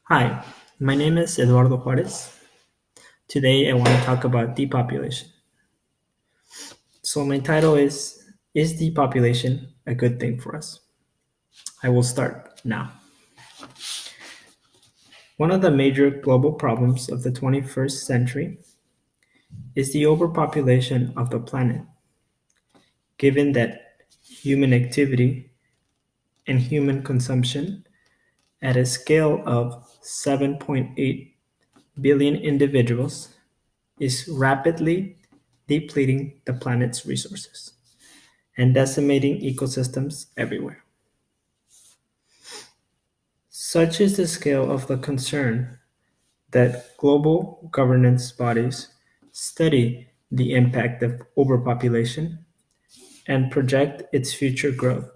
Hi, my name is Eduardo Juarez. Today I want to talk about depopulation. So my title is depopulation a good thing for us? I will start now. One of the major global problems of the 21st century is the overpopulation of the planet, given that human activity and human consumption at a scale of 7.8 billion individuals is rapidly depleting the planet's resources and decimating ecosystems everywhere. Such is the scale of the concern that global governance bodies study the impact of overpopulation and project its future growth.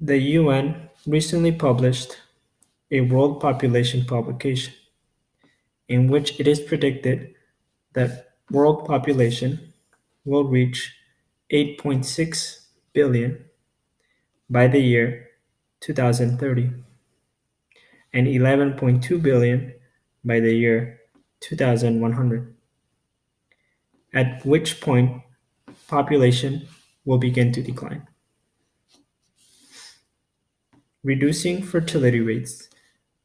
The UN recently published a world population publication in which it is predicted that world population will reach 8.6 billion by the year 2030 and 11.2 billion by the year 2100, at which point population will begin to decline. Reducing fertility rates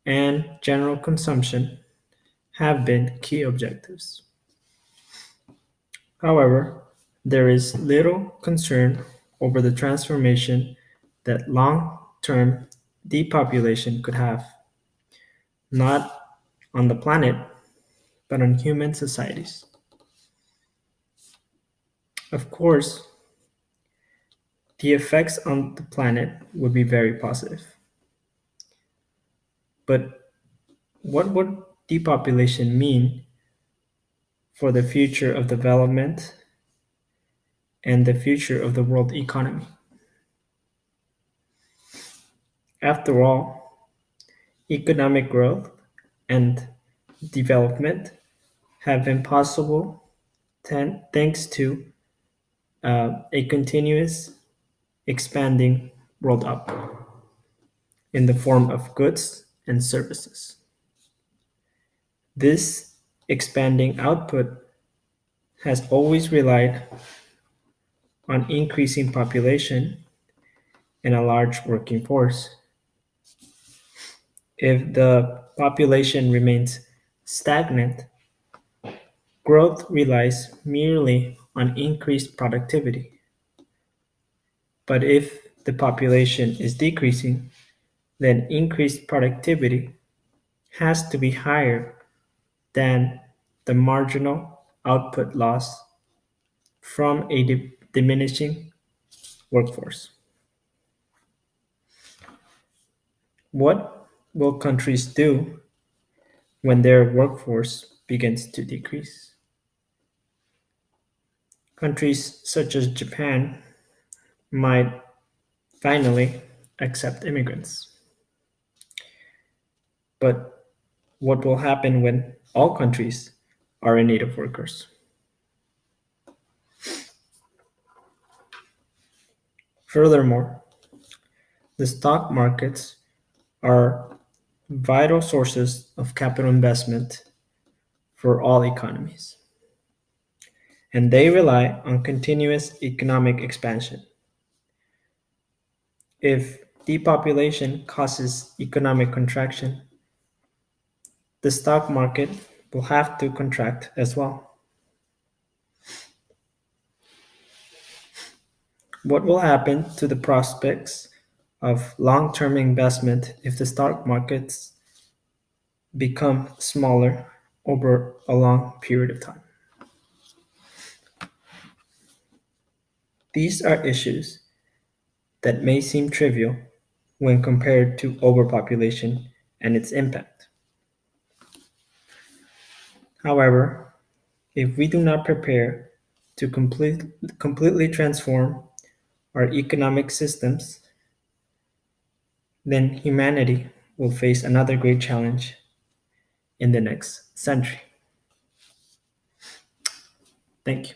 and general consumption have been key objectives. However, there is little concern over the transformation that long-term depopulation could have, not on the planet, but on human societies. Of course, the effects on the planet would be very positive. But what would depopulation mean for the future of development and the future of the world economy? After all, economic growth and development have been possible thanks to a continuous expanding world output in the form of goods and services. This expanding output has always relied on increasing population and a large working force. If the population remains stagnant, growth relies merely on increased productivity. But if the population is decreasing, then increased productivity has to be higher than the marginal output loss from a diminishing workforce. What will countries do when their workforce begins to decrease? Countries such as Japan might finally accept immigrants. But what will happen when all countries are in need of workers? Furthermore, the stock markets are vital sources of capital investment for all economies, and they rely on continuous economic expansion. If depopulation causes economic contraction, the stock market will have to contract as well. What will happen to the prospects of long-term investment if the stock markets become smaller over a long period of time? These are issues that may seem trivial when compared to overpopulation and its impact. However, if we do not prepare to completely transform our economic systems, then humanity will face another great challenge in the next century. Thank you.